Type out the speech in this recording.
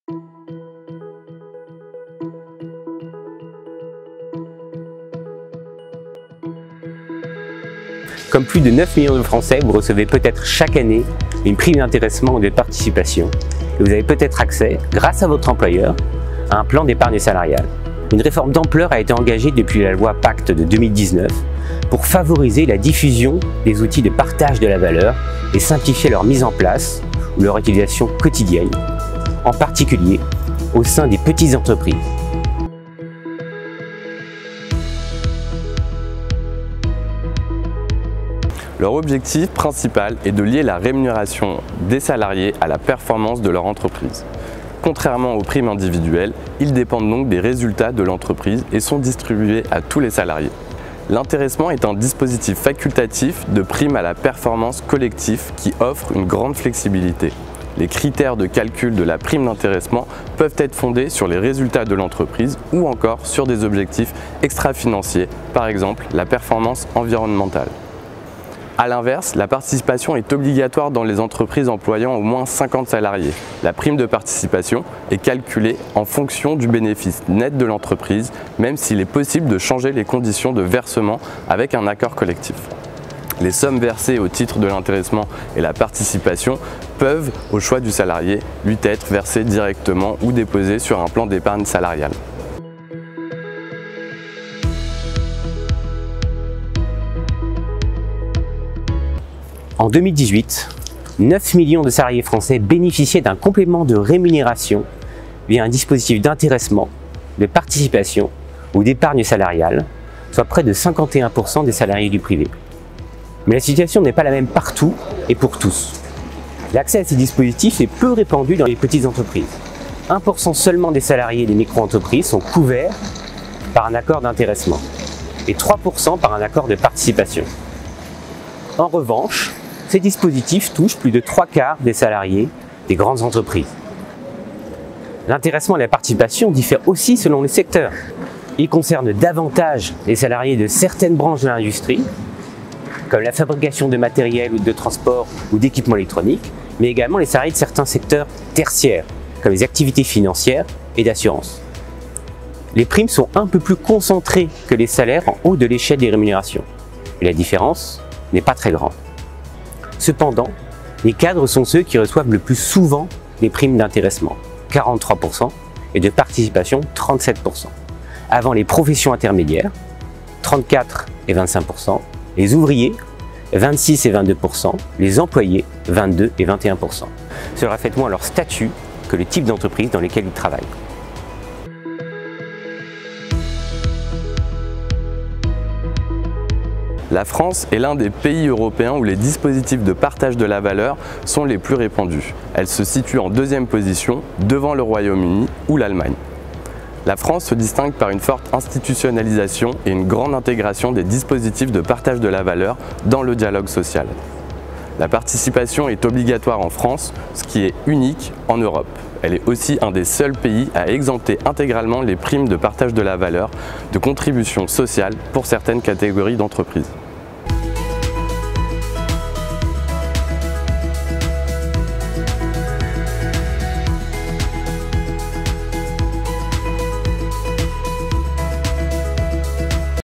Comme plus de 9 millions de Français, vous recevez peut-être chaque année une prime d'intéressement ou de participation. Et vous avez peut-être accès, grâce à votre employeur, à un plan d'épargne salariale. Une réforme d'ampleur a été engagée depuis la loi Pacte de 2019 pour favoriser la diffusion des outils de partage de la valeur et simplifier leur mise en place ou leur utilisation quotidienne, en particulier au sein des petites entreprises. Leur objectif principal est de lier la rémunération des salariés à la performance de leur entreprise. Contrairement aux primes individuelles, ils dépendent donc des résultats de l'entreprise et sont distribués à tous les salariés. L'intéressement est un dispositif facultatif de prime à la performance collective qui offre une grande flexibilité. Les critères de calcul de la prime d'intéressement peuvent être fondés sur les résultats de l'entreprise ou encore sur des objectifs extra-financiers, par exemple la performance environnementale. A l'inverse, la participation est obligatoire dans les entreprises employant au moins 50 salariés. La prime de participation est calculée en fonction du bénéfice net de l'entreprise, même s'il est possible de changer les conditions de versement avec un accord collectif. Les sommes versées au titre de l'intéressement et la participation peuvent, au choix du salarié, lui être versées directement ou déposées sur un plan d'épargne salariale. En 2018, 9 millions de salariés français bénéficiaient d'un complément de rémunération via un dispositif d'intéressement, de participation ou d'épargne salariale, soit près de 51% des salariés du privé. Mais la situation n'est pas la même partout et pour tous. L'accès à ces dispositifs est peu répandu dans les petites entreprises. 1% seulement des salariés des micro-entreprises sont couverts par un accord d'intéressement et 3% par un accord de participation. En revanche, ces dispositifs touchent plus de 3/4 des salariés des grandes entreprises. L'intéressement et la participation diffèrent aussi selon les secteurs. Ils concernent davantage les salariés de certaines branches de l'industrie, comme la fabrication de matériel ou de transport ou d'équipements électroniques, mais également les salariés de certains secteurs tertiaires, comme les activités financières et d'assurance. Les primes sont un peu plus concentrées que les salaires en haut de l'échelle des rémunérations. Et la différence n'est pas très grande. Cependant, les cadres sont ceux qui reçoivent le plus souvent des primes d'intéressement, 43%, et de participation, 37%. Avant les professions intermédiaires, 34 et 25%, les ouvriers, 26 et 22%, les employés, 22 et 21%. Cela reflète moins leur statut que le type d'entreprise dans lesquelles ils travaillent. La France est l'un des pays européens où les dispositifs de partage de la valeur sont les plus répandus. Elle se situe en deuxième position, devant le Royaume-Uni ou l'Allemagne. La France se distingue par une forte institutionnalisation et une grande intégration des dispositifs de partage de la valeur dans le dialogue social. La participation est obligatoire en France, ce qui est unique en Europe. Elle est aussi un des seuls pays à exempter intégralement les primes de partage de la valeur de contribution sociale pour certaines catégories d'entreprises.